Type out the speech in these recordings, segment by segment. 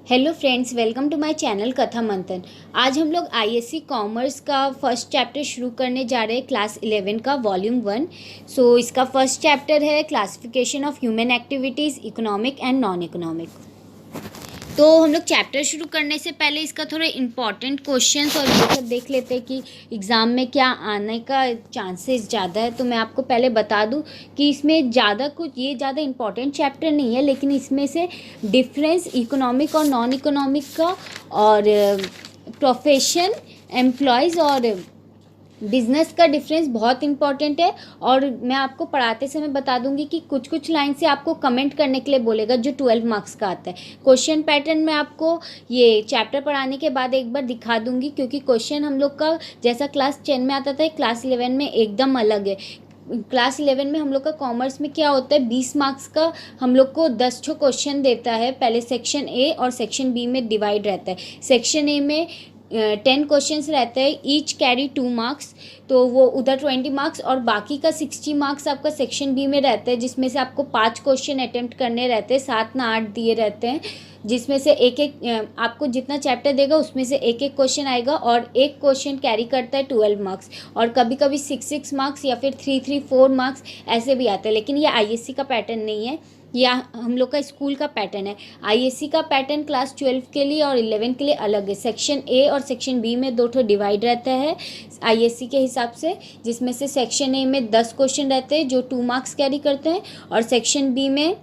Hello friends, welcome to my channel Katha Manthan. आज हम लोग आईएससी कॉमर्स का फर्स्ट चैप्टर शुरू करने जा रहे हैं, क्लास 11 का वॉल्यूम 1। इसका फर्स्ट चैप्टर है classification of human activities, economic and non economic. तो हम लोग चैप्टर शुरू करने से पहले इसका थोड़े इम्पॉर्टेंट क्वेश्चंस और ये सब देख लेते हैं कि एग्ज़ाम में क्या आने का चांसेस ज़्यादा है। तो मैं आपको पहले बता दूं कि इसमें ज़्यादा इम्पॉर्टेंट चैप्टर नहीं है, लेकिन इसमें से डिफरेंस इकोनॉमिक और नॉन इकोनॉमिक का और प्रोफेशन, एम्प्लॉयज़ और बिजनेस का डिफरेंस बहुत इंपॉर्टेंट है। और मैं आपको पढ़ाते समय बता दूंगी कि कुछ कुछ लाइन से आपको कमेंट करने के लिए बोलेगा, जो 12 मार्क्स का आता है। क्वेश्चन पैटर्न मैं आपको ये चैप्टर पढ़ाने के बाद एक बार दिखा दूंगी, क्योंकि क्वेश्चन हम लोग का जैसा क्लास 10 में आता था क्लास 11 में एकदम अलग है। क्लास 11 में हम लोग का कॉमर्स में क्या होता है, 20 मार्क्स का हम लोग को 10 क्वेश्चन देता है। पहले सेक्शन ए और सेक्शन बी में डिवाइड रहता है। सेक्शन ए में 10 क्वेश्चंस रहते हैं, ईच कैरी 2 मार्क्स, तो वो उधर 20 मार्क्स, और बाकी का 60 मार्क्स आपका सेक्शन बी में रहता है, जिसमें से आपको 5 क्वेश्चन अटेम्प्ट करने रहते हैं, 7 ना 8 दिए रहते हैं, जिसमें से एक एक आपको जितना चैप्टर देगा उसमें से एक एक क्वेश्चन आएगा, और एक क्वेश्चन कैरी करता है 12 मार्क्स, और कभी कभी 6 मार्क्स या फिर 4 मार्क्स ऐसे भी आते हैं। लेकिन ये आईएससी का पैटर्न नहीं है, या हम लोग का स्कूल का पैटर्न है। आईएससी का पैटर्न क्लास 12 के लिए और 11 के लिए अलग है। सेक्शन ए और सेक्शन बी में 2 डिवाइड रहता है आईएससी के हिसाब से, जिसमें से सेक्शन ए में 10 क्वेश्चन रहते हैं जो 2 मार्क्स कैरी करते हैं, और सेक्शन बी में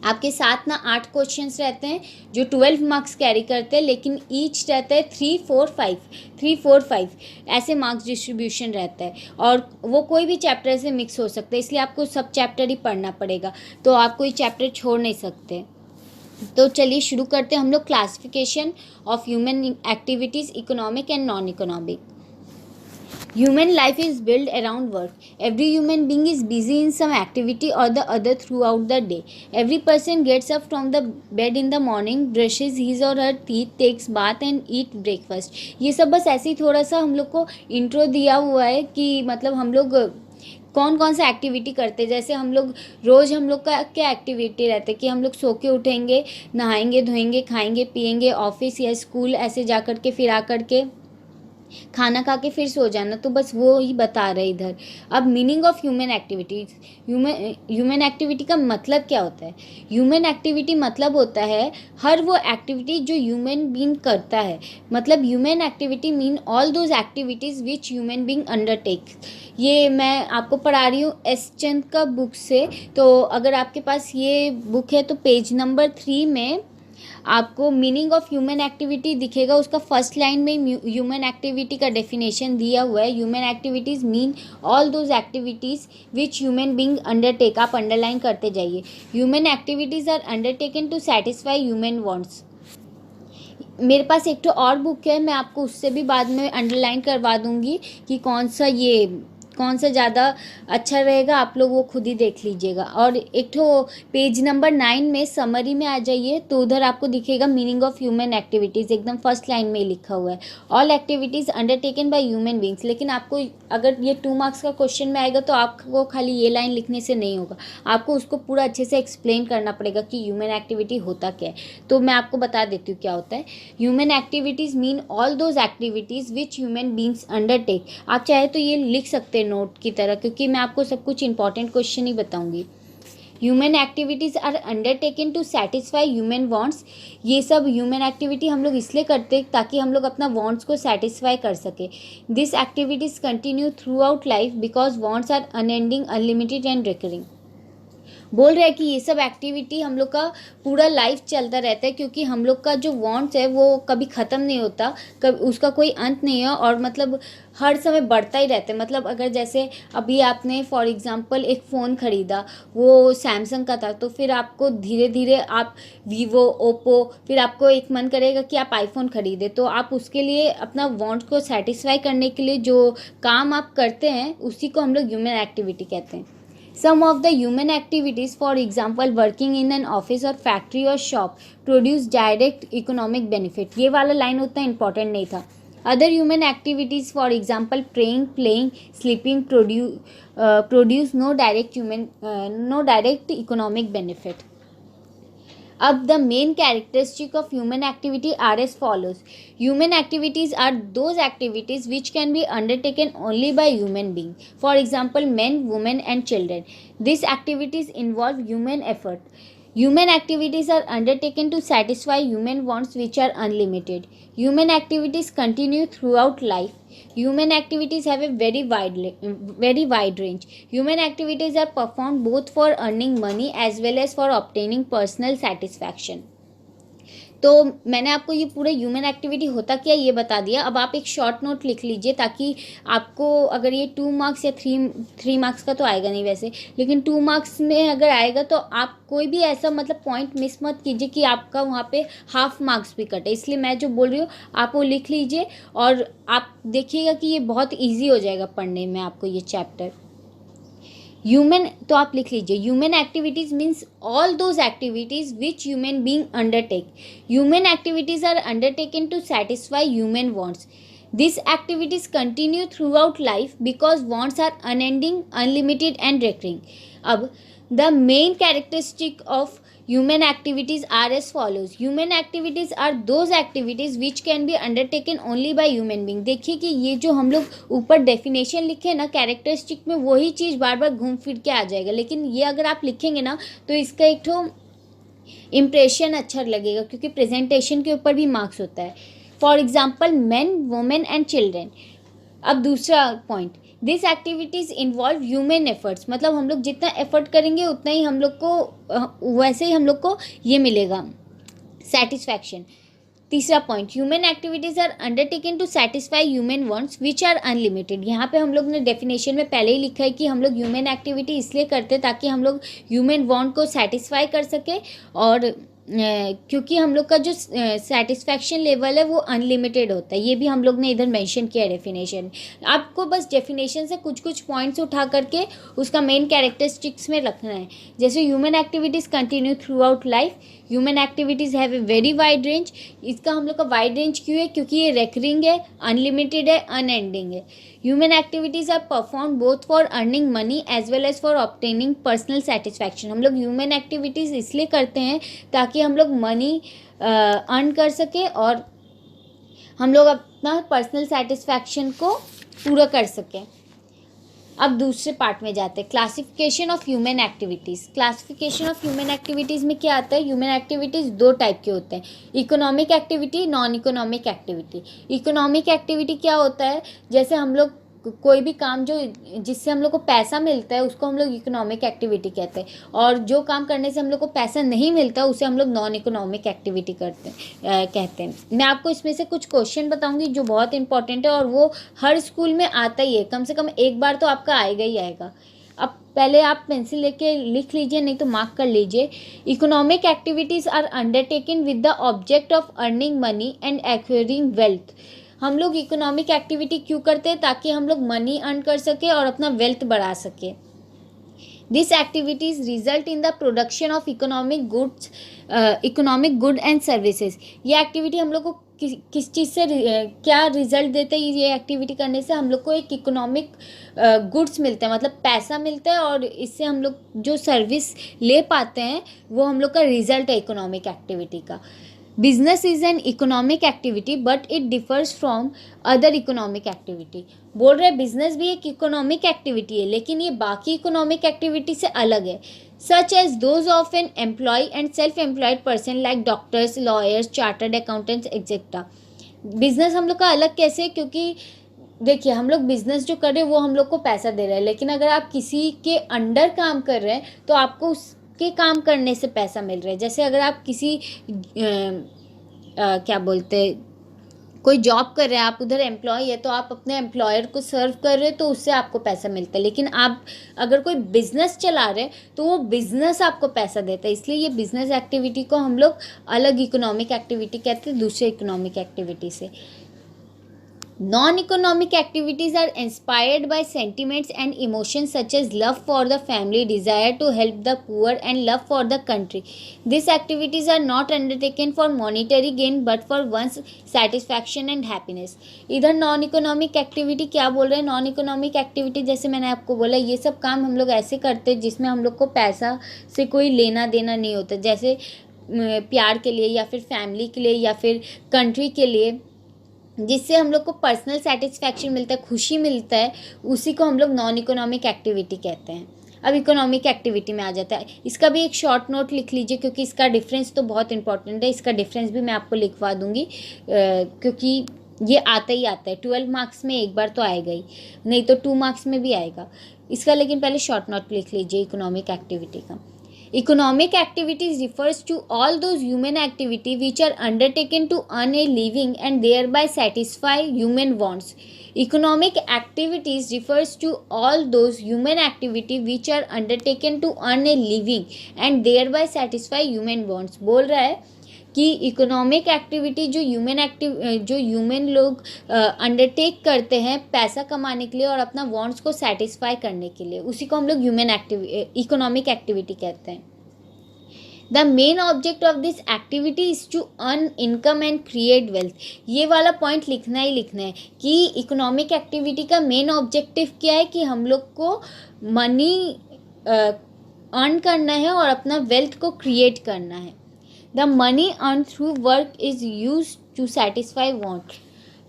आपके 7 ना 8 क्वेश्चंस रहते हैं जो 12 मार्क्स कैरी करते हैं, लेकिन ईच रहता है 3 4 5 ऐसे मार्क्स डिस्ट्रीब्यूशन रहता है, और वो कोई भी चैप्टर से मिक्स हो सकता है, इसलिए आपको सब चैप्टर ही पढ़ना पड़ेगा। तो आप कोई चैप्टर छोड़ नहीं सकते। तो चलिए शुरू करते हैं हम लोग classification of human activities, economic and non economic. Human life is built around work. Every human being is busy in some activity or the other throughout the day. Every person gets up from the bed in the morning, brushes his or her teeth, takes bath and eat breakfast. ये सब बस ऐसे ही थोड़ा सा हम लोग को intro दिया हुआ है कि मतलब हम लोग कौन कौन सा एक्टिविटी करते हैं। जैसे हम लोग रोज़ हम लोग का क्या एक्टिविटी रहता है कि हम लोग सो के उठेंगे, नहाएंगे धोएंगे, खाएंगे पिएंगे, ऑफिस या स्कूल ऐसे जा कर के फिर आ कर के खाना खा के फिर सो जाना। तो बस वो ही बता रहे इधर। अब meaning of human activities, human activity का मतलब क्या होता है। ह्यूमन एक्टिविटी मतलब होता है हर वो एक्टिविटी जो ह्यूमन बीइंग करता है। मतलब human activity mean all those activities which human being undertakes. ये मैं आपको पढ़ा रही हूँ एस चंद का बुक से। तो अगर आपके पास ये बुक है तो पेज नंबर 3 में आपको मीनिंग ऑफ ह्यूमन एक्टिविटी दिखेगा। उसका फर्स्ट लाइन में ह्यूमन एक्टिविटी का डेफिनेशन दिया हुआ है। Human activities mean all those activities which human being undertake. आप अंडरलाइन करते जाइए। Human activities are undertaken to satisfy human wants. मेरे पास एक तो और बुक है, मैं आपको उससे भी बाद में अंडरलाइन करवा दूंगी कि कौन सा ज़्यादा अच्छा रहेगा, आप लोग वो खुद ही देख लीजिएगा। और एक तो पेज नंबर 9 में समरी में आ जाइए, तो उधर आपको दिखेगा मीनिंग ऑफ ह्यूमन एक्टिविटीज़, एकदम फर्स्ट लाइन में ही लिखा हुआ है all activities undertaken by human beings. लेकिन आपको अगर ये 2 मार्क्स का क्वेश्चन में आएगा तो आपको खाली ये लाइन लिखने से नहीं होगा, आपको उसको पूरा अच्छे से एक्सप्लेन करना पड़ेगा कि ह्यूमन एक्टिविटी होता क्या है। तो मैं आपको बता देती हूँ क्या होता है। Human activities mean all those activities which human beings undertake. आप चाहे तो ये लिख सकते हैं नोट की तरह, क्योंकि मैं आपको सब कुछ इंपॉर्टेंट क्वेश्चन ही बताऊंगी। Human activities are undertaken to satisfy human wants. ये सब ह्यूमन एक्टिविटी हम लोग इसलिए करते हैं ताकि हम लोग अपना वांट्स को सेटिस्फाई कर सके। This activities continue throughout life because wants are unending, unlimited and recurring. बोल रहे हैं कि ये सब एक्टिविटी हम लोग का पूरा लाइफ चलता रहता है, क्योंकि हम लोग का जो वांट्स है वो कभी ख़त्म नहीं होता, कभी उसका कोई अंत नहीं है, और मतलब हर समय बढ़ता ही रहता है। मतलब अगर जैसे अभी आपने फॉर एग्जांपल एक फ़ोन ख़रीदा, वो सैमसंग का था, तो फिर आपको धीरे धीरे आप वीवो, ओप्पो, फिर आपको एक मन करेगा कि आप आईफोन ख़रीदे, तो आप उसके लिए अपना वांट को सेटिस्फाई करने के लिए जो काम आप करते हैं उसी को हम लोग ह्यूमन एक्टिविटी कहते हैं। Some of the human activities, for example, working in an office or factory or shop, produce direct economic benefit. ये वाला लाइन उतना important नहीं था। Other human activities, for example, praying, playing, sleeping, produce no direct economic benefit. अब the main characteristic of human activity are as follows. Human activities are those activities which can be undertaken only by human beings. For example, men, women, and children. These activities involve human effort. Human activities are undertaken to satisfy human wants which are unlimited. Human activities continue throughout life. Human activities have a very wide range. Human activities are performed both for earning money as well as for obtaining personal satisfaction. तो मैंने आपको ये पूरा human activity होता क्या ये बता दिया. अब आप एक शॉर्ट नोट लिख लीजिए ताकि आपको अगर ये 2 मार्क्स या 3 मार्क्स का तो आएगा नहीं वैसे, लेकिन 2 मार्क्स में अगर आएगा तो आप कोई भी ऐसा मतलब पॉइंट मिस मत कीजिए कि आपका वहाँ पे हाफ मार्क्स भी कटे. इसलिए मैं जो बोल रही हूँ आप वो लिख लीजिए और आप देखिएगा कि ये बहुत ईजी हो जाएगा पढ़ने में आपको ये चैप्टर. ह्यूमन, तो आप लिख लीजिए human activities means all those activities which human being undertake. Human activities are undertaken to satisfy human wants. These activities continue throughout life because wants are unending, unlimited and recurring. अब the main characteristic of human activities are as follows. Human activities are those activities which can be undertaken only by human being. देखिए कि ये जो हम लोग ऊपर definition लिखे ना कैरेक्टरिस्टिक में वही चीज़ बार बार घूम फिर के आ जाएगा, लेकिन ये अगर आप लिखेंगे ना तो इसका एक ठो इम्प्रेशन अच्छा लगेगा क्योंकि प्रेजेंटेशन के ऊपर भी मार्क्स होता है. For example man, women and children. अब दूसरा point, this activities involve human efforts. मतलब हम लोग जितना एफर्ट करेंगे उतना ही हम लोग को वैसे ही हम लोग को ये मिलेगा सेटिस्फैक्शन. तीसरा point, human activities are undertaken to satisfy human wants which are unlimited. यहाँ पे हम लोग ने डेफिनेशन में पहले ही लिखा है कि हम लोग ह्यूमन एक्टिविटी इसलिए करते हैं ताकि हम लोग ह्यूमन वांट को सेटिस्फाई कर सके और क्योंकि हम लोग का जो सेटिस्फैक्शन लेवल है वो अनलिमिटेड होता है. ये भी हम लोग ने इधर मेंशन किया है डेफिनेशन. आपको बस डेफिनेशन से कुछ कुछ पॉइंट्स उठा करके उसका मेन कैरेक्टरिस्टिक्स में रखना है. जैसे human activities continue throughout life. Human activities have a very wide range. इसका हम लोग का वाइड रेंज क्यों है? क्योंकि ये रेकरिंग है, अनलिमिटेड है, अनएंडिंग है. Human activities are perform both for earning money as well as for obtaining personal satisfaction. हम लोग ह्यूमन एक्टिविटीज़ इसलिए करते हैं ताकि हम लोग मनी अर्न कर सकें और हम लोग अपना पर्सनल सेटिस्फैक्शन को पूरा कर सकें. अब दूसरे पार्ट में जाते हैं, classification of human activities. Classification of human activities में क्या आता है? ह्यूमन एक्टिविटीज़ 2 टाइप के होते हैं, economic activity, non economic activity. Economic activity क्या होता है? जैसे हम लोग कोई भी काम जो जिससे हम लोग को पैसा मिलता है उसको हम लोग इकोनॉमिक एक्टिविटी कहते हैं, और जो काम करने से हम लोग को पैसा नहीं मिलता उसे हम लोग नॉन इकोनॉमिक एक्टिविटी कहते हैं. मैं आपको इसमें से कुछ क्वेश्चन बताऊंगी जो बहुत इंपॉर्टेंट है और वो हर स्कूल में आता ही है, कम से कम एक बार तो आपका आएगा ही आएगा. अब पहले आप पेंसिल लेके लिख लीजिए, नहीं तो मार्क कर लीजिए. Economic activities are undertaken with the object of earning money and acquiring wealth. हम लोग इकोनॉमिक एक्टिविटी क्यों करते हैं? ताकि हम लोग मनी अर्न कर सके और अपना वेल्थ बढ़ा सके. This activities result in the production of economic good and services. ये एक्टिविटी हम लोग को किस चीज़ से क्या रिजल्ट देते हैं? ये एक्टिविटी करने से हम लोग को एक इकोनॉमिक गुड्स मिलते हैं, मतलब पैसा मिलता है, और इससे हम लोग जो सर्विस ले पाते हैं वो हम लोग का रिजल्ट है इकोनॉमिक एक्टिविटी का. Business is an economic activity but it differs from other economic activity. बोल रहे बिजनेस भी एक इकोनॉमिक एक्टिविटी है लेकिन ये बाकी इकोनॉमिक एक्टिविटी से अलग है. Such as those of an employ and self employed person like doctors, lawyers, chartered accountants etcetera. Business हम लोग का अलग कैसे है? क्योंकि देखिए हम लोग बिजनेस जो कर रहे हैं वो हम लोग को पैसा दे रहा है, लेकिन अगर आप किसी के अंडर काम कर रहे हैं तो आपको के काम करने से पैसा मिल रहा है. जैसे अगर आप किसी क्या बोलते कोई जॉब कर रहे हैं, आप उधर एम्प्लॉय है तो आप अपने एम्प्लॉयर को सर्व कर रहे हैं तो उससे आपको पैसा मिलता है. लेकिन आप अगर कोई बिजनेस चला रहे हैं तो वो बिजनेस आपको पैसा देता है. इसलिए ये बिजनेस एक्टिविटी को हम लोग अलग इकोनॉमिक एक्टिविटी कहते हैं दूसरे इकोनॉमिक एक्टिविटी से. Non-economic activities are inspired by sentiments and emotions such as love for the family, desire to help the poor and love for the country. These activities are not undertaken for monetary gain but for one's satisfaction and happiness. इधर non economic activity क्या बोल रहे हैं? Non economic activity जैसे मैंने आपको बोला ये सब काम हम लोग ऐसे करते हैं जिसमें हम लोग को पैसा से कोई लेना देना नहीं होता. जैसे प्यार के लिए या फिर फैमिली के लिए या फिर कंट्री के लिए, जिससे हम लोग को पर्सनल सेटिस्फैक्शन मिलता है, खुशी मिलता है, उसी को हम लोग नॉन इकोनॉमिक एक्टिविटी कहते हैं। अब इकोनॉमिक एक्टिविटी में आ जाता है। इसका भी एक शॉर्ट नोट लिख लीजिए क्योंकि इसका डिफरेंस तो बहुत इंपॉर्टेंट है। इसका डिफरेंस भी मैं आपको लिखवा दूंगी क्योंकि ये आता ही आता है। 12 मार्क्स में एक बार तो आएगा ही, नहीं तो 2 मार्क्स में भी आएगा इसका। लेकिन पहले शॉर्ट नोट लिख लीजिए इकोनॉमिक एक्टिविटी का। Economic activities refers to all those human activity which are undertaken to earn a living and thereby satisfy human wants. Economic activities refers to all those human activity which are undertaken to earn a living and thereby satisfy human wants. बोल रहा है कि economic activity जो human लोग undertake करते हैं पैसा कमाने के लिए और अपना वांट्स को सेटिस्फाई करने के लिए, उसी को हम लोग इकोनॉमिक एक्टिविटी कहते हैं। The main object of this activity is to earn income and create wealth. ये वाला पॉइंट लिखना ही लिखना है कि इकोनॉमिक एक्टिविटी का मेन ऑब्जेक्टिव क्या है कि हम लोग को मनी अर्न करना है और अपना वेल्थ को क्रिएट करना है। The money earn through work is use to satisfy want.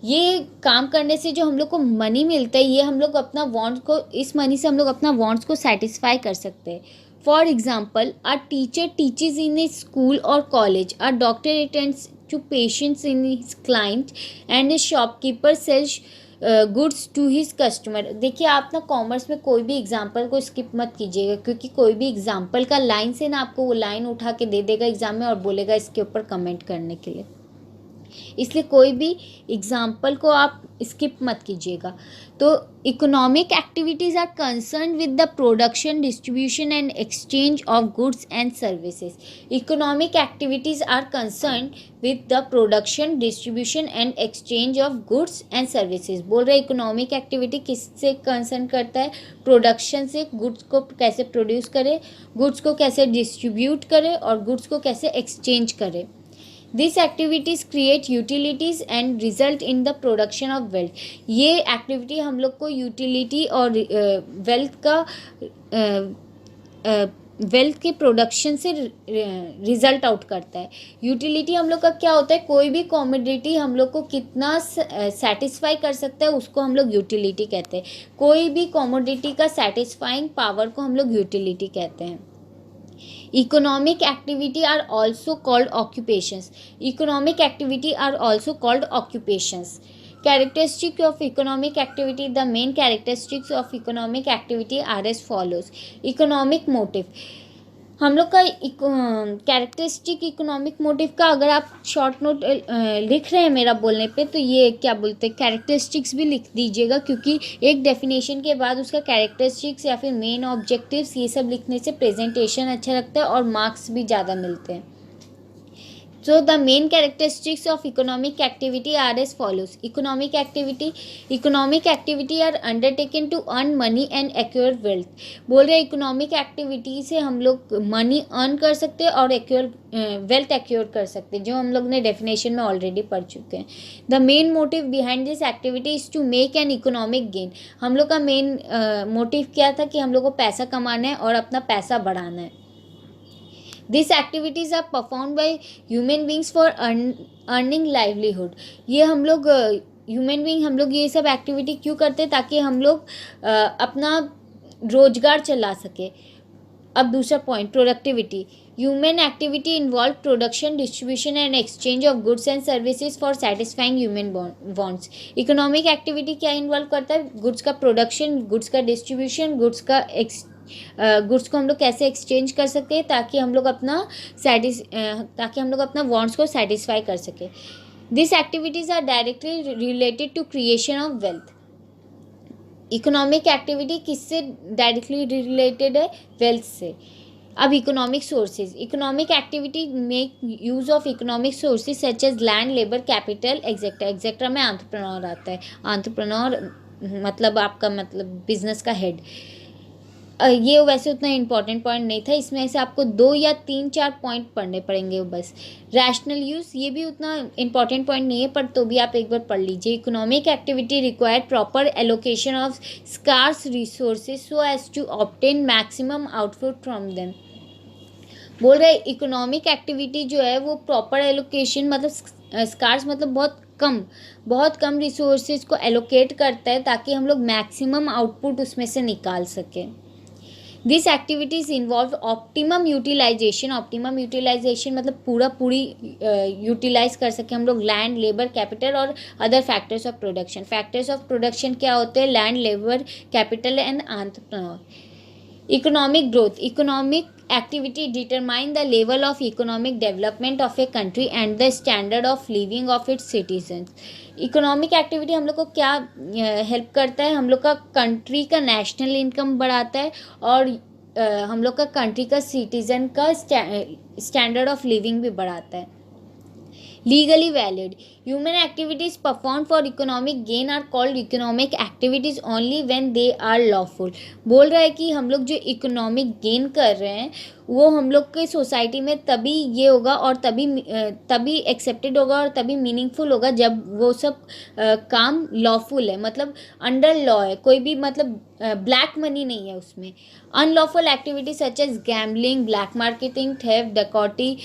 ये काम करने से जो हम लोग को मनी मिलता है, ये हम लोग अपना वांट को, इस मनी से हम लोग अपना वांट्स को सेटिस्फाई कर सकते हैं। For example, a teacher teaches in a school और college, a doctor attends to patients in his client and a shopkeeper sells goods to his customer. देखिए, आप ना कॉमर्स में कोई भी एग्जाम्पल को स्किप मत कीजिएगा क्योंकि कोई भी एग्जाम्पल का लाइन से ना आपको वो लाइन उठा के दे देगा एग्जाम में और बोलेगा इसके ऊपर कमेंट करने के लिए। इसलिए कोई भी एग्जाम्पल को आप स्किप मत कीजिएगा। तो economic activities are concern with the production, distribution and exchange of goods and services. Economic activities are concern with the production, distribution and exchange of goods and services. बोल रहे इकोनॉमिक एक्टिविटी किससे concern करता है? Production से, goods को कैसे produce करे, goods को कैसे डिस्ट्रीब्यूट करे और गुड्स को कैसे एक्सचेंज करे। These activities create utilities and result in the production of wealth. ये एक्टिविटी हम लोग को यूटिलिटी और वेल्थ के प्रोडक्शन से रिजल्ट आउट करता है। यूटिलिटी हम लोग का क्या होता है? कोई भी कॉमोडिटी हम लोग को कितना सेटिस्फाई कर सकता है उसको हम लोग यूटिलिटी कहते हैं। कोई भी कॉमोडिटी का सेटिस्फाइंग पावर को हम लोग यूटिलिटी कहते हैं। Economic activity are also called occupations. Economic activity are also called occupations. Characteristics of economic activity. The main characteristics of economic activity are as follows. Economic motive. हम लोग का characteristic economic motive का अगर आप short note लिख रहे हैं मेरा बोलने पे, तो ये क्या बोलते हैं, कैरेक्टरिस्टिक्स भी लिख दीजिएगा क्योंकि एक डेफिनेशन के बाद उसका कैरेक्टरिस्टिक्स या फिर मेन ऑब्जेक्टिव्स ये सब लिखने से प्रेजेंटेशन अच्छा लगता है और मार्क्स भी ज़्यादा मिलते हैं। So the main characteristics of economic activity are as follows. Economic activity are undertaken to earn money and acquire wealth. बोल रहे इकोनॉमिक एक्टिविटी से हम लोग मनी अर्न कर सकते हैं और वेल्थ एक्योर कर सकते हैं, जो हम लोग ने डेफिनेशन में ऑलरेडी पढ़ चुके हैं। The main motive behind this activity is to make an economic gain. हम लोग का मेन मोटिव क्या था कि हम लोग को पैसा कमाना है और अपना पैसा बढ़ाना है। These activities are performed by human beings for earning livelihood. ये हम लोग ह्यूमन बीइंग हम लोग ये सब एक्टिविटी क्यों करते हैं? ताकि हम लोग अपना रोजगार चला सके। अब दूसरा point, productivity. Human activity involve production, distribution and exchange of goods and services for satisfying human wants. Economic activity क्या इन्वॉल्व करता है? गुड्स का प्रोडक्शन, गुड्स का डिस्ट्रीब्यूशन, गुड्स को हम लोग कैसे एक्सचेंज कर सकते हैं ताकि हम लोग अपना वांट्स को सेटिस्फाई कर सके। This activities are directly related to creation of wealth. Economic activity किससे डायरेक्टली रिलेटेड है? वेल्थ से। अब economic sources. Economic activity make use of economic sources such as land, labour, capital etcetera. Etcetera में entrepreneur आता है। Entrepreneur मतलब आपका मतलब बिजनेस का हेड। ये वैसे उतना इंपॉर्टेंट पॉइंट नहीं था, इसमें से आपको 2 या 3-4 पॉइंट पढ़ने पड़ेंगे बस। रैशनल यूज़, ये भी उतना इंपॉर्टेंट पॉइंट नहीं है पर तो भी आप एक बार पढ़ लीजिए। Economic activity require proper allocation of scarce resources so as to obtain maximum output from them. बोल रहे इकोनॉमिक एक्टिविटी जो है वो प्रॉपर एलोकेशन मतलब स्कार्स मतलब बहुत कम रिसोर्सेज को एलोकेट करता है ताकि हम लोग मैक्सिमम आउटपुट उसमें से निकाल सकें। This activities involve optimum utilisation मतलब पूरी यूटिलाइज कर सकें हम लोग लैंड, लेबर, कैपिटल और other factors of production. Factors of production क्या होते हैं? Land, labour, capital and entrepreneur. Economic growth. Economic activity determine the level of economic development of a country and the standard of living of its citizens. Economic activity हम लोग को क्या help करता है? हम लोग का कंट्री का नेशनल इनकम बढ़ाता है और हम लोग का कंट्री का सिटीजन का स्टैंडर्ड ऑफ लिविंग भी बढ़ाता है। Legally valid. Human activities performed for economic gain are called economic activities only when they are lawful. बोल रहा है कि हम लोग जो इकोनॉमिक गेन कर रहे हैं वो हम लोग के सोसाइटी में तभी ये होगा और तभी एक्सेप्टेड होगा और तभी मीनिंगफुल होगा जब वो सब काम लॉफुल है, मतलब अंडर लॉ है, कोई भी मतलब ब्लैक मनी नहीं है उसमें। Unlawful activity such as gambling, black marketing, theft, dacoity,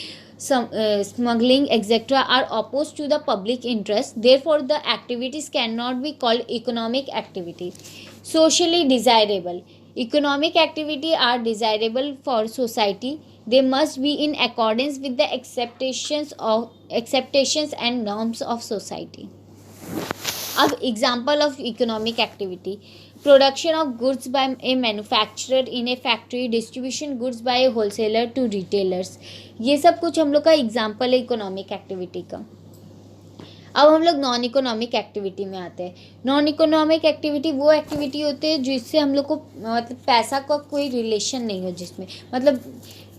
smuggling, etc. are opposed to the public interest. Therefore, the activities cannot be called economic activity. Socially desirable. Economic activity are desirable for society. They must be in accordance with the acceptations and norms of society. अब example of economic activity: production of goods by a manufacturer in a factory, distribution goods by a wholesaler to retailers. ये सब कुछ हम लोग का example है economic activity का। अब हम लोग नॉन इकोनॉमिक एक्टिविटी में आते हैं। नॉन इकोनॉमिक एक्टिविटी वो एक्टिविटी होती है जिससे हम लोग को मतलब पैसा का कोई रिलेशन नहीं हो, जिसमें मतलब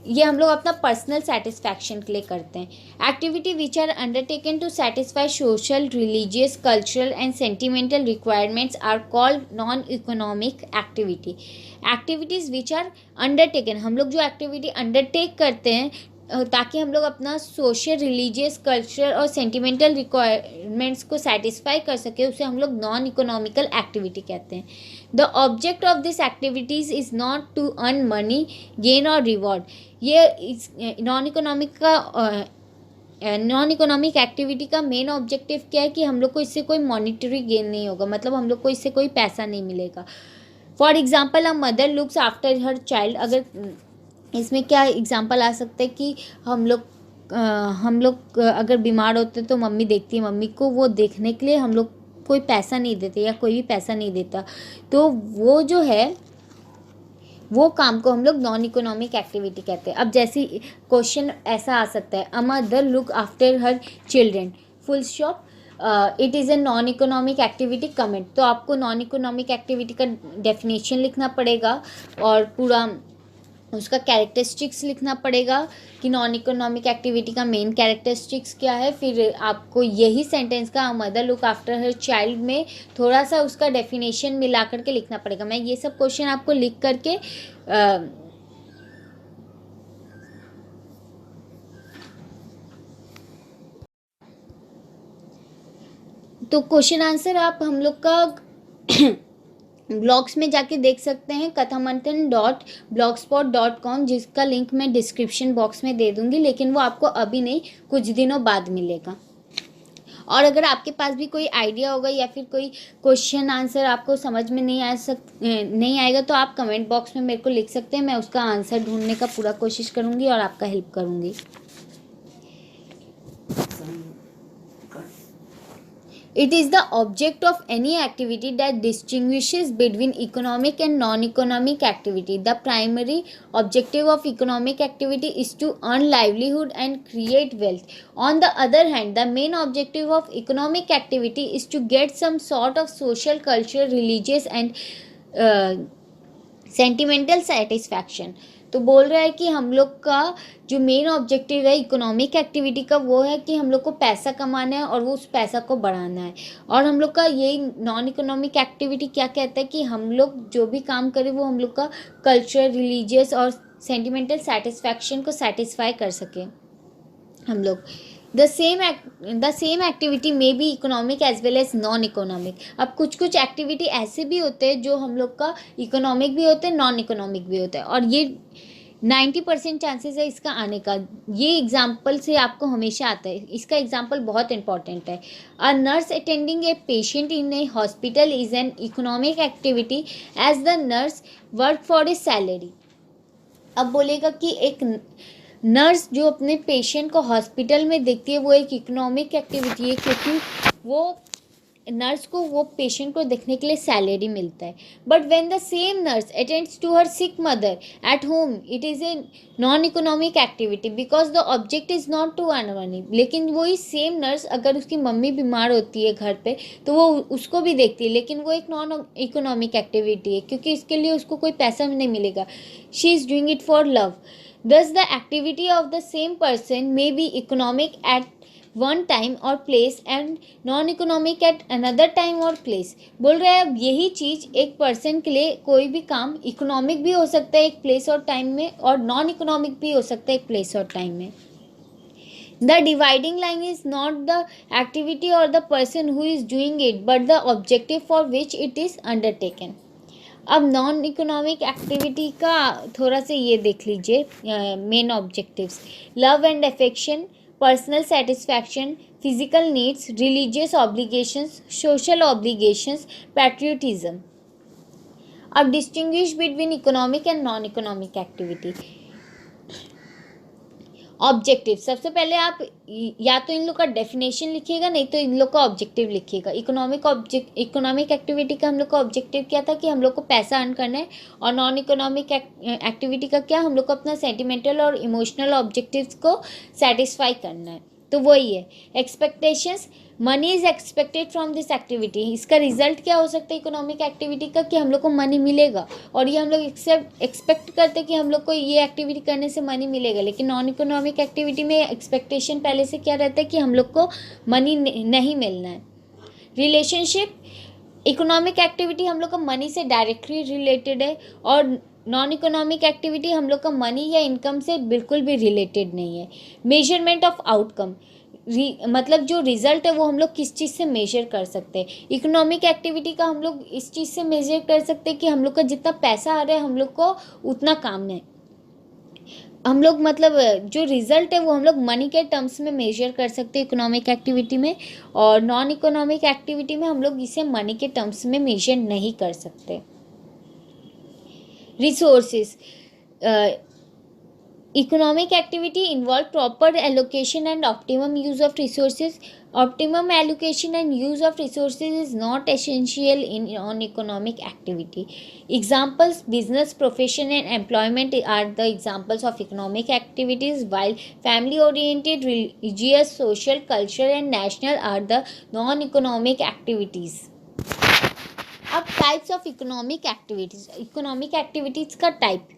ये हम लोग अपना पर्सनल सेटिस्फैक्शन के लिए करते हैं। Activity which are undertaken to satisfy social, religious, cultural and sentimental requirements are called non economic activity. Activities which are undertaken, हम लोग जो एक्टिविटी अंडरटेक करते हैं ताकि हम लोग अपना सोशल, रिलीजियस, कल्चरल और सेंटिमेंटल रिक्वायरमेंट्स को सेटिस्फाई कर सके, उसे हम लोग नॉन इकोनॉमिकल एक्टिविटी कहते हैं। The object of this activities is not to earn money, gain और रिवॉर्ड। ये नॉन इकोनॉमिक एक्टिविटी का मेन ऑब्जेक्टिव क्या है कि हम लोग को इससे कोई मॉनिटरी गेन नहीं होगा, मतलब हम लोग को इससे कोई पैसा नहीं मिलेगा। For example, a mother looks after her child. अगर इसमें क्या एग्जाम्पल आ सकता है कि हम लोग अगर बीमार होते तो मम्मी देखती है मम्मी को, वो देखने के लिए हम लोग कोई पैसा नहीं देते या कोई भी पैसा नहीं देता, तो वो जो है वो काम को हम लोग नॉन इकोनॉमिक एक्टिविटी कहते हैं। अब जैसे क्वेश्चन ऐसा आ सकता है, a mother look after her children, full stop, it is a non economic activity, comment. तो आपको नॉन इकोनॉमिक एक्टिविटी का डेफिनेशन लिखना पड़ेगा और पूरा उसका कैरेक्टरिस्टिक्स लिखना पड़ेगा कि नॉन इकोनॉमिक एक्टिविटी का मेन कैरेक्टरिस्टिक्स क्या है। फिर आपको यही सेंटेंस का mother look after her child में थोड़ा सा उसका डेफिनेशन मिला करके लिखना पड़ेगा। मैं ये सब क्वेश्चन आपको लिख करके तो क्वेश्चन आंसर आप हम लोग का ब्लॉग्स में जाके देख सकते हैं, kathamantan.blogspot.com, जिसका लिंक मैं डिस्क्रिप्शन बॉक्स में दे दूंगी, लेकिन वो आपको अभी नहीं कुछ दिनों बाद मिलेगा। और अगर आपके पास भी कोई आइडिया होगा या फिर कोई क्वेश्चन आंसर आपको समझ में नहीं आएगा तो आप कमेंट बॉक्स में मेरे को लिख सकते हैं, मैं उसका आंसर ढूंढने का पूरा कोशिश करूँगी और आपका हेल्प करूँगी। It is the object of any activity that distinguishes between economic and non-economic activity. The primary objective of economic activity is to earn livelihood and create wealth. On the other hand, the main objective of economic activity is to get some sort of social, cultural, religious and sentimental satisfaction. तो बोल रहा है कि हम लोग का जो main objective है इकोनॉमिक एक्टिविटी का वो है कि हम लोग को पैसा कमाना है और वो उस पैसा को बढ़ाना है। और हम लोग का यही नॉन इकोनॉमिक एक्टिविटी क्या कहता है कि हम लोग जो भी काम करें वो हम लोग का कल्चर, रिलीजियस और सेंटिमेंटल सेटिस्फैक्शन को सेटिस्फाई कर सके हम लोग। The same activity may be economic as well as non economic. अब कुछ एक्टिविटी ऐसे भी होते हैं जो हम लोग का इकोनॉमिक भी होते हैं, नॉन इकोनॉमिक भी होते हैं, और 90% चांसेस है इसका आने का। ये एग्जाम्पल से आपको हमेशा आता है, इसका एग्जाम्पल बहुत इंपॉर्टेंट है। A nurse attending a patient in a hospital is an economic activity as the nurse work for a salary. अब बोलेगा कि एक नर्स जो अपने पेशेंट को हॉस्पिटल में देखती है वो एक इकोनॉमिक एक्टिविटी है, क्योंकि वो नर्स को वो पेशेंट को देखने के लिए सैलरी मिलता है। But when the same nurse attends to her sick mother at home it is a non economic activity because the object is not to earn money. लेकिन वही सेम नर्स अगर उसकी मम्मी बीमार होती है घर पे तो वो उसको भी देखती है, लेकिन वो एक नॉन इकोनॉमिक एक्टिविटी है क्योंकि इसके लिए उसको कोई पैसा नहीं मिलेगा। She is doing it for love. Thus, the activity of the same person may be economic at one time or place and non-economic at another time or place। बोल रहे हैं अब यही चीज़ एक पर्सन के लिए कोई भी काम इकोनॉमिक भी हो सकता है एक प्लेस और टाइम में, और नॉन इकोनॉमिक भी हो सकता है एक प्लेस और टाइम में। The dividing line is not the activity or the person who is doing it, but the objective for which it is undertaken। अब नॉन इकोनॉमिक एक्टिविटी का थोड़ा सा ये देख लीजिए main objectives. Love and affection, personal satisfaction, physical needs, religious obligations, social obligations, patriotism. अब distinguish between economic and non economic activity. Objective, सबसे पहले आप या तो इन लोग का डेफिनेशन लिखिएगा नहीं तो इन लोग का ऑब्जेक्टिव लिखिएगा। इकोनॉमिक एक्टिविटी का हम लोग का ऑब्जेक्टिव क्या था कि हम लोग को पैसा अर्न करना है, और नॉन इकोनॉमिक एक्टिविटी का क्या, हम लोग को अपना सेंटिमेंटल और इमोशनल ऑब्जेक्टिव्स को सेटिस्फाई करना है। तो वही है expectations. Money is expected from this activity. इसका रिजल्ट क्या हो सकता है इकोनॉमिक एक्टिविटी का कि हम लोग को मनी मिलेगा, और ये हम लोग एक्सपेक्ट करते हैं कि हम लोग को ये एक्टिविटी करने से मनी मिलेगा। लेकिन नॉन इकोनॉमिक एक्टिविटी में एक्सपेक्टेशन पहले से क्या रहता है कि हम लोग को मनी नहीं मिलना है। रिलेशनशिप, इकोनॉमिक एक्टिविटी हम लोग का मनी से डायरेक्टली रिलेटेड है, और नॉन इकोनॉमिक एक्टिविटी हम लोग का मनी या इनकम से बिल्कुल भी रिलेटेड नहीं है। मेजरमेंट ऑफ आउटकम, मतलब जो रिजल्ट है वो हम लोग किस चीज़ से मेजर कर सकते हैं। इकोनॉमिक एक्टिविटी का हम लोग इस चीज़ से मेजर कर सकते हैं कि हम लोग का जितना पैसा आ रहा है हम लोग को उतना काम है। हम लोग मतलब जो रिजल्ट है वो हम लोग मनी के टर्म्स में मेजर कर सकते हैं इकोनॉमिक एक्टिविटी में, और नॉन इकोनॉमिक एक्टिविटी में हम लोग इसे मनी के टर्म्स में मेजर नहीं कर सकते। Resources, economic activity involve proper allocation and optimum use of resources. Optimum allocation and use of resources is not essential in non-economic activity. Examples: business, profession and employment are the examples of economic activities, while family-oriented, religious, social, cultural and national are the non-economic activities. अब types of economic activities. Economic activities का type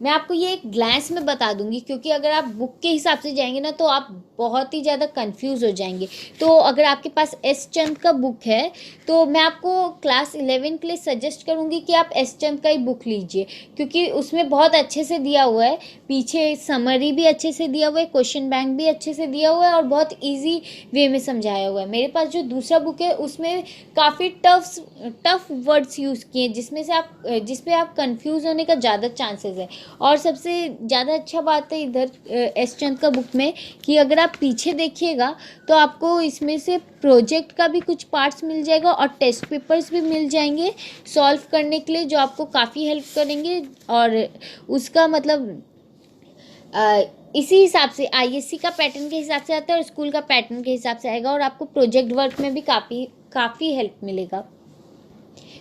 मैं आपको ये एक glans में बता दूंगी, क्योंकि अगर आप बुक के हिसाब से जाएंगे ना तो आप बहुत ही ज़्यादा कंफ्यूज हो जाएंगे। तो अगर आपके पास एस चंद का बुक है तो मैं आपको क्लास 11 के लिए सजेस्ट करूंगी कि आप एस चंद का ही बुक लीजिए, क्योंकि उसमें बहुत अच्छे से दिया हुआ है, पीछे समरी भी अच्छे से दिया हुआ है, क्वेश्चन बैंक भी अच्छे से दिया हुआ है और बहुत ईजी वे में समझाया हुआ है। मेरे पास जो दूसरा बुक है उसमें काफ़ी टफ वर्ड्स यूज़ किए जिसमें आप कंफ्यूज होने का ज़्यादा चांसेस है। और सबसे ज़्यादा अच्छा बात है इधर एस चंद का बुक में कि अगर आप पीछे देखिएगा तो आपको इसमें से प्रोजेक्ट का भी कुछ पार्ट्स मिल जाएगा और टेस्ट पेपर्स भी मिल जाएंगे सॉल्व करने के लिए, जो आपको काफ़ी हेल्प करेंगे। और उसका मतलब इसी हिसाब से आईएससी का पैटर्न के हिसाब से आता है और स्कूल का पैटर्न के हिसाब से आएगा, और आपको प्रोजेक्ट वर्क में भी काफ़ी हेल्प मिलेगा।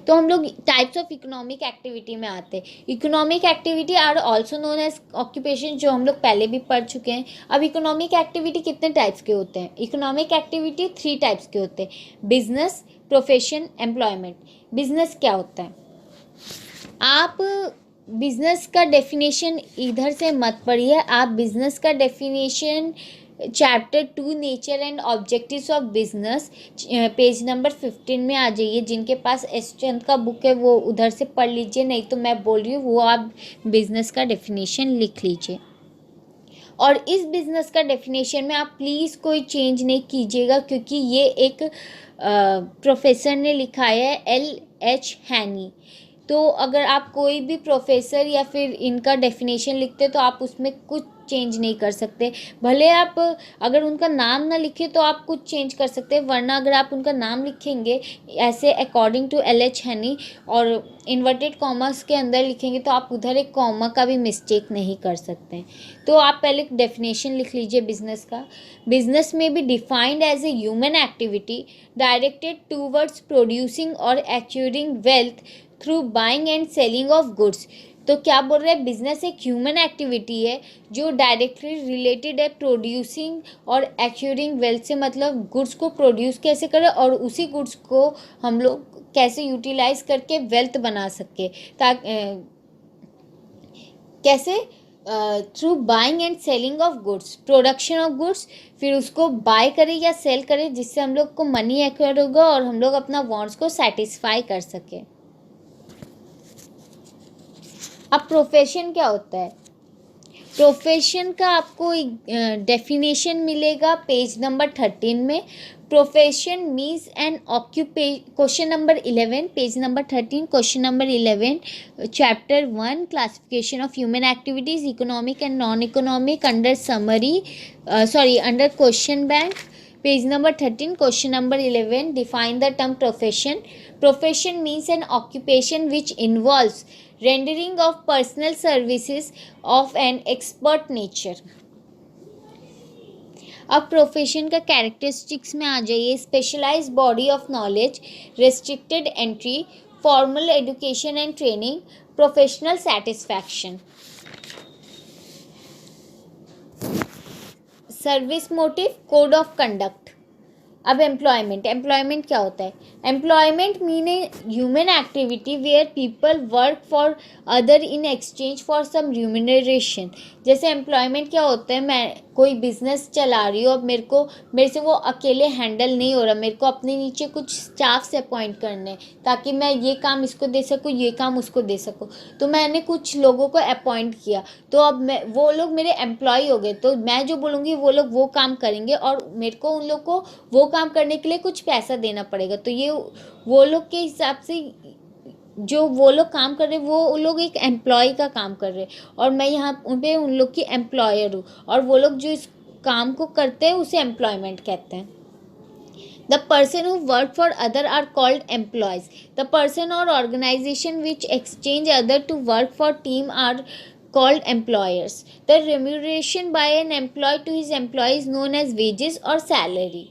तो हम लोग टाइप्स ऑफ इकोनॉमिक एक्टिविटी में आते हैं। Economic activity are also known as occupation, जो हम लोग पहले भी पढ़ चुके हैं। अब इकोनॉमिक एक्टिविटी कितने टाइप्स के होते हैं? इकोनॉमिक एक्टिविटी 3 टाइप्स के होते हैं: बिजनेस, प्रोफेशन, एम्प्लॉयमेंट। बिजनेस क्या होता है? आप बिजनेस का डेफिनेशन इधर से मत पढ़िए, आप बिजनेस का definition chapter 2 nature and objectives of business page number 15 में आ जाइए। जिनके पास एस चंद का बुक है वो उधर से पढ़ लीजिए, नहीं तो मैं बोल रही हूँ वो आप बिजनेस का डेफिनेशन लिख लीजिए। और इस बिजनेस का डेफिनेशन में आप प्लीज़ कोई चेंज नहीं कीजिएगा, क्योंकि ये एक प्रोफेसर ने लिखा है, LH हैनी। तो अगर आप कोई भी प्रोफेसर या फिर इनका डेफिनेशन लिखते तो आप उसमें कुछ चेंज नहीं कर सकते। भले आप अगर उनका नाम ना लिखे तो आप कुछ चेंज कर सकते हैं, वरना अगर आप उनका नाम लिखेंगे ऐसे अकॉर्डिंग टू LH हनी और इन्वर्टेड कॉमर्स के अंदर लिखेंगे तो आप उधर एक कॉमा का भी मिस्टेक नहीं कर सकते हैं। तो आप पहले डेफिनेशन लिख लीजिए बिजनेस का। बिजनेस में be defined as a human activity directed towards producing और acquiring wealth through buying and selling of goods. तो क्या बोल रहे हैं, बिजनेस एक ह्यूमन एक्टिविटी है जो डायरेक्टली रिलेटेड है प्रोड्यूसिंग और एक्यूरिंग वेल्थ से, मतलब गुड्स को प्रोड्यूस कैसे करें और उसी गुड्स को हम लोग कैसे यूटिलाइज करके वेल्थ बना सके, ताकि कैसे through buying and selling of goods, production of goods, फिर उसको बाय करें या सेल करें जिससे हम लोग को मनी एक्वायर होगा और हम लोग अपना वांट्स को सेटिस्फाई कर सके। अब प्रोफेशन क्या होता है? प्रोफेशन का आपको एक डेफिनेशन मिलेगा पेज नंबर 13 में। Profession means N occupation, question number 11, page number 13, question number 11, chapter 1, classification of human activities, economic and non economic, under summary, under question bank, page number 13, question number 11, define the term profession. Profession means an occupation which involves rendering of personal services of an expert nature. अब profession का characteristics में आ जाइए। Specialise body of knowledge, restricted entry, formal education and training, professional satisfaction. Service motive, code of conduct. अब employment क्या होता है? Employment mean a human activity where people work for other in exchange for some remuneration. जैसे employment क्या होता है, मैं कोई बिजनेस चला रही हूँ, अब मेरे से वो अकेले हैंडल नहीं हो रहा, मेरे को अपने नीचे कुछ स्टाफ से अपॉइंट करने ताकि मैं ये काम इसको दे सकूँ, ये काम उसको दे सकूँ। तो मैंने कुछ लोगों को अपॉइंट किया, तो अब वो लोग मेरे एम्प्लॉय हो गए, तो मैं जो बोलूँगी वो लोग वो काम करेंगे और मेरे को उन लोग को वो काम करने के लिए कुछ पैसा देना पड़ेगा। तो ये वो लोग के हिसाब से जो वो लोग काम कर रहे हैं वो लोग एक एम्प्लॉय का काम कर रहे हैं और मैं यहाँ उन लोग की एम्प्लॉयर हूँ, और वो लोग जो इस काम को करते हैं उसे एम्प्लॉयमेंट कहते हैं। The person who work for other are called employees. The person or organization which exchange other to work for team are called employers. The remuneration by an employee to his employee is known as wages or salary.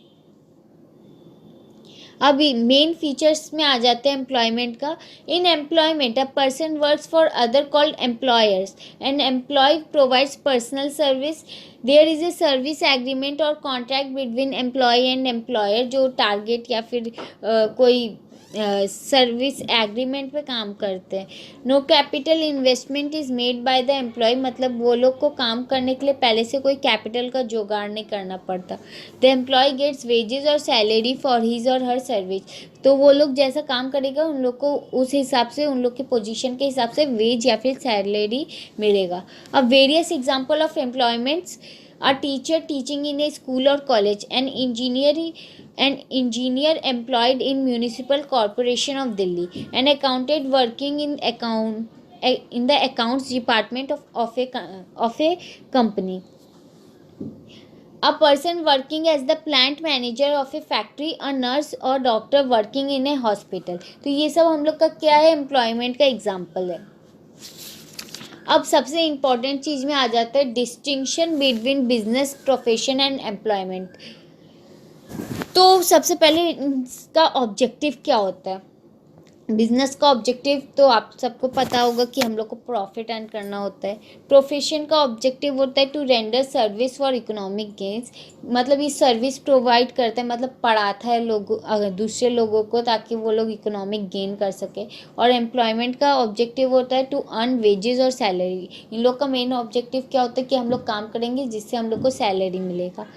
अभी main features में आ जाते हैं employment का। In employment a person works for other called employers and employee provides personal service. There is a service agreement और contract between employee and employer, जो target या फिर कोई सर्विस एग्रीमेंट पे काम करते हैं। No capital investment is made by the employee, मतलब वो लोग को काम करने के लिए पहले से कोई कैपिटल का जुगाड़ नहीं करना पड़ता। द एम्प्लॉय गेट्स वेजेस और सैलरी फॉर हिज और हर सर्विस, तो वो लोग जैसा काम करेगा उन लोग को उस हिसाब से, उन लोग के पोजीशन के हिसाब से वेज या फिर सैलरी मिलेगा। अब various example of employments: a teacher teaching in a school or college, an engineer employed in municipal corporation of Delhi, an accountant working in the accounts department of a company, a person working as the plant manager of a factory, a nurse or doctor working in a hospital। तो ये सब हम लोग का क्या है, employment का example है। अब सबसे इम्पॉर्टेंट चीज़ में आ जाता है distinction between business, profession and employment. तो सबसे पहले इसका ऑब्जेक्टिव क्या होता है? बिजनेस का ऑब्जेक्टिव तो आप सबको पता होगा कि हम लोग को प्रॉफिट अर्न करना होता है। प्रोफेशन का ऑब्जेक्टिव होता है to render service for economic gains, मतलब ये सर्विस प्रोवाइड करता है, मतलब पढ़ाता है लोगों दूसरे लोगों को ताकि वो लोग इकोनॉमिक गेन कर सके। और एम्प्लॉयमेंट का ऑब्जेक्टिव होता है टू अर्न वेजेस और सैलरी। इन लोग का मेन ऑब्जेक्टिव क्या होता है कि हम लोग काम करेंगे जिससे हम लोग को सैलरी मिलेगा।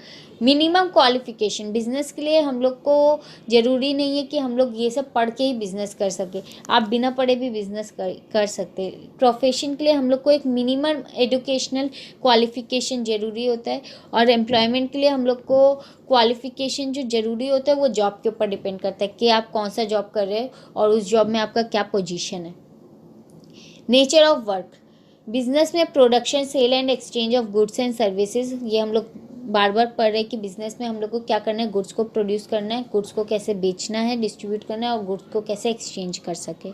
मिनिमम क्वालिफिकेशन: बिजनेस के लिए हम लोग को ज़रूरी नहीं है कि हम लोग ये सब पढ़ के ही बिज़नेस कर सके, आप बिना पढ़े भी बिज़नेस कर सकते। प्रोफेशन के लिए हम लोग को एक मिनिमम एजुकेशनल क्वालिफिकेशन ज़रूरी होता है, और एम्प्लॉयमेंट के लिए हम लोग को क्वालिफिकेशन जो ज़रूरी होता है वो जॉब के ऊपर डिपेंड करता है कि आप कौन सा जॉब कर रहे हो और उस जॉब में आपका क्या पोजीशन है। नेचर ऑफ वर्क, बिजनेस में production, sale and exchange of goods and services, ये हम लोग बार बार पढ़ रहे हैं कि बिजनेस में हम लोग को क्या करना है, गुड्स को प्रोड्यूस करना है, गुड्स को कैसे बेचना है, डिस्ट्रीब्यूट करना है और गुड्स को कैसे एक्सचेंज कर सके।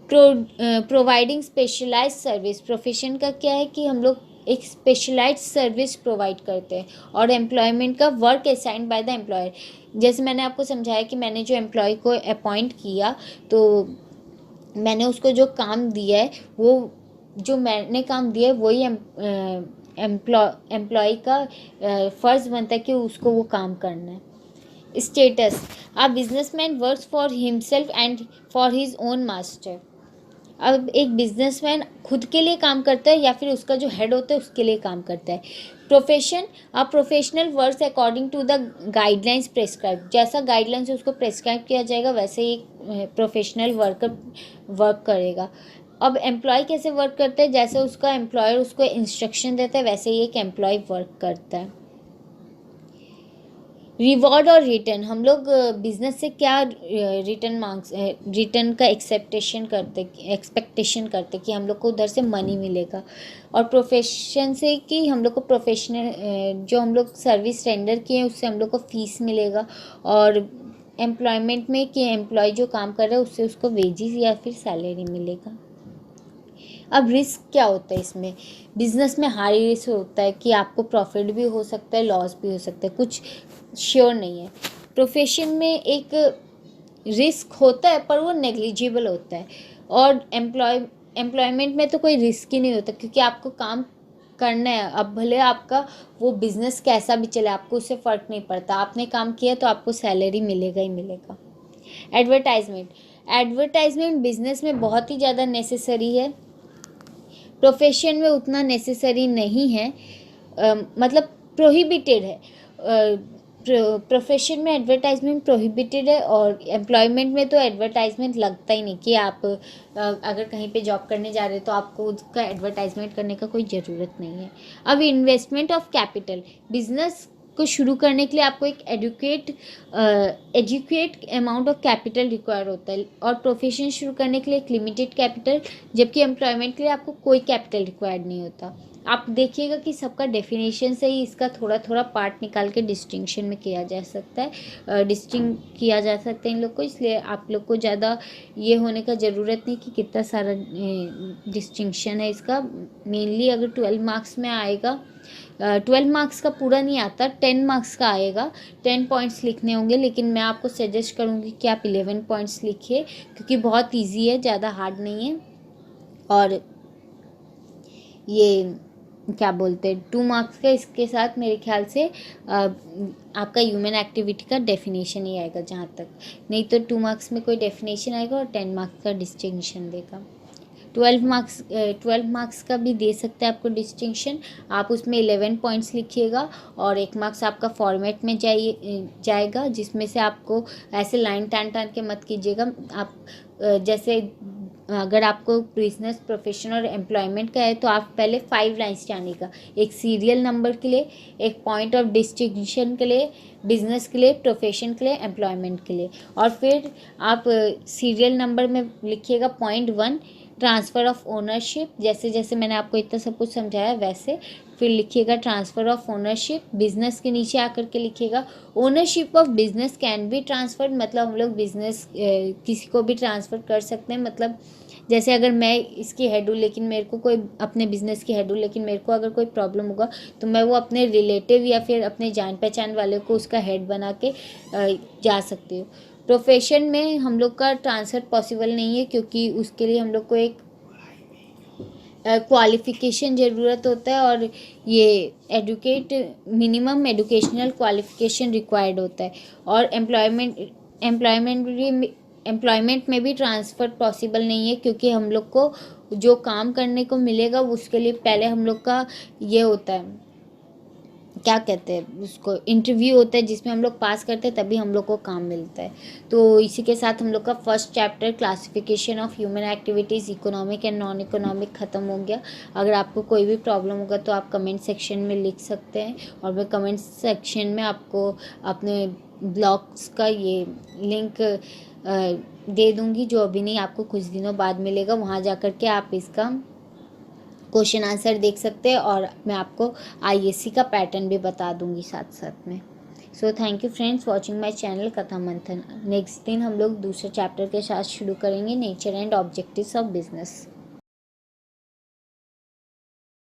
प्रोवाइडिंग स्पेशलाइज्ड सर्विस, प्रोफेशन का क्या है कि हम लोग एक स्पेशलाइज्ड सर्विस प्रोवाइड करते हैं। और एम्प्लॉयमेंट का, work assigned by the employer, जैसे मैंने आपको समझाया कि मैंने जो एम्प्लॉय को अपॉइंट किया तो मैंने उसको जो काम दिया है, वो जो मैंने काम दिया है वही एम्प्लॉय का फ़र्ज़ बनता है कि उसको वो काम करना है। Status, a businessman works for himself and for his own master. अब एक बिजनेसमैन खुद के लिए काम करता है या फिर उसका जो हेड होता है उसके लिए काम करता है। Profession, a professional works according to the guidelines prescribe, जैसा गाइडलाइंस उसको प्रेस्क्राइब किया जाएगा वैसे ही प्रोफेशनल वर्कर वर्क करेगा। अब एम्प्लॉय कैसे वर्क करता है, जैसे उसका एम्प्लॉयर उसको इंस्ट्रक्शन देता है वैसे ही एक एम्प्लॉय वर्क करता है। रिवॉर्ड और रिटर्न, हम लोग बिजनेस से क्या रिटर्न का एक्सपेक्टेशन करते कि हम लोग को उधर से मनी मिलेगा। और प्रोफेशन से कि हम लोग को प्रोफेशनल जो हम लोग सर्विस रेंडर किए हैं उससे हम लोग को फीस मिलेगा। और एम्प्लॉयमेंट में कि एम्प्लॉय जो काम कर रहा है उससे उसको वेजेस या फिर सैलरी मिलेगा। अब रिस्क क्या होता है इसमें, बिजनेस में हाई रिस्क होता है कि आपको प्रॉफिट भी हो सकता है, लॉस भी हो सकता है, कुछ श्योर नहीं है। प्रोफेशन में एक रिस्क होता है पर वो नेग्लिजिबल होता है। और एम्प्लॉयमेंट में तो कोई रिस्क ही नहीं होता क्योंकि आपको काम करना है। अब भले आपका वो बिज़नेस कैसा भी चले आपको उससे फ़र्क नहीं पड़ता, आपने काम किया तो आपको सैलरी मिलेगा ही मिलेगा। एडवर्टाइजमेंट, एडवर्टाइजमेंट बिजनेस में बहुत ही ज़्यादा नेसेसरी है, प्रोफेशन में उतना नेसेसरी नहीं है, मतलब प्रोहिबिटेड है। प्रोफेशन में एडवर्टाइजमेंट प्रोहिबिटेड है और एम्प्लॉयमेंट में तो एडवर्टाइजमेंट लगता ही नहीं कि आप अगर कहीं पे जॉब करने जा रहे हो तो आपको उसका एडवर्टाइजमेंट करने का कोई ज़रूरत नहीं है। अब इन्वेस्टमेंट ऑफ कैपिटल, बिजनेस को शुरू करने के लिए आपको एक educate amount of capital require होता है और प्रोफेशन शुरू करने के लिए एक लिमिटेड कैपिटल, जबकि एम्प्लॉयमेंट के लिए आपको कोई कैपिटल रिक्वायर्ड नहीं होता। आप देखिएगा कि सबका डेफिनेशन से ही इसका थोड़ा थोड़ा पार्ट निकाल के डिस्टिंक्शन में किया जा सकता है, किया जा सकता है इन लोग को, इसलिए आप लोग को ज़्यादा ये होने का ज़रूरत नहीं कि कितना सारा डिस्टिंक्शन है इसका। मेनली अगर 12 मार्क्स में आएगा, 12 मार्क्स का पूरा नहीं आता, 10 मार्क्स का आएगा, 10 पॉइंट्स लिखने होंगे, लेकिन मैं आपको सजेस्ट करूँगी कि आप 11 पॉइंट्स लिखिए क्योंकि बहुत ईजी है, ज़्यादा हार्ड नहीं है। और ये क्या बोलते हैं 2 मार्क्स का, इसके साथ मेरे ख्याल से आपका ह्यूमन एक्टिविटी का डेफिनेशन ही आएगा जहाँ तक, नहीं तो 2 मार्क्स में कोई डेफिनेशन आएगा और 10 मार्क्स का डिस्टिंक्शन देगा। 12 मार्क्स का भी दे सकते हैं आपको डिस्टिंक्शन, आप उसमें 11 पॉइंट्स लिखिएगा और 1 मार्क्स आपका फॉर्मेट में जाएगा जिसमें से आपको ऐसे लाइन टान टान के मत कीजिएगा। आप जैसे अगर आपको बिजनेस, प्रोफेशन और एम्प्लॉयमेंट का है तो आप पहले 5 लाइन्स जानिएगा, एक सीरियल नंबर के लिए, एक पॉइंट ऑफ डिस्टिंक्शन के लिए, बिजनेस के लिए, प्रोफेशन के लिए, एम्प्लॉयमेंट के लिए। और फिर आप सीरियल नंबर में लिखिएगा पॉइंट 1 ट्रांसफ़र ऑफ ओनरशिप, जैसे जैसे मैंने आपको इतना सब कुछ समझाया वैसे। फिर लिखिएगा ट्रांसफ़र ऑफ ओनरशिप, बिजनेस के नीचे आकर के लिखिएगा ownership of business can be transferred, मतलब हम लोग बिजनेस किसी को भी ट्रांसफ़र कर सकते हैं। मतलब जैसे अगर मैं इसकी हेड हूँ लेकिन मेरे को कोई अपने बिज़नेस की हेड हूँ लेकिन मेरे को अगर कोई प्रॉब्लम होगा तो मैं वो अपने रिलेटिव या फिर अपने जान पहचान वाले को उसका हेड बना के जा सकती हूँ। प्रोफेशन में हम लोग का ट्रांसफ़र पॉसिबल नहीं है क्योंकि उसके लिए हम लोग को एक क्वालिफ़िकेशन ज़रूरत होता है और ये मिनिमम एजुकेशनल क्वालिफ़िकेशन रिक्वायर्ड होता है। और एम्प्लॉयमेंट में भी ट्रांसफ़र पॉसिबल नहीं है क्योंकि हम लोग को जो काम करने को मिलेगा उसके लिए पहले हम लोग का ये होता है, क्या कहते हैं उसको, इंटरव्यू होता है जिसमें हम लोग पास करते हैं तभी हम लोग को काम मिलता है। तो इसी के साथ हम लोग का first chapter classification of human activities economic and non economic ख़त्म हो गया। अगर आपको कोई भी प्रॉब्लम होगा तो आप कमेंट सेक्शन में लिख सकते हैं और मैं कमेंट सेक्शन में आपको अपने ब्लॉग्स का ये लिंक दे दूँगी, जो अभी नहीं, आपको कुछ दिनों बाद मिलेगा। वहाँ जा कर के आप इसका क्वेश्चन आंसर देख सकते हैं, और मैं आपको आईएससी का पैटर्न भी बता दूँगी साथ साथ में। So thank you friends watching my channel Katha मंथन। नेक्स्ट दिन हम लोग दूसरे चैप्टर के साथ शुरू करेंगे, nature and objectives of business.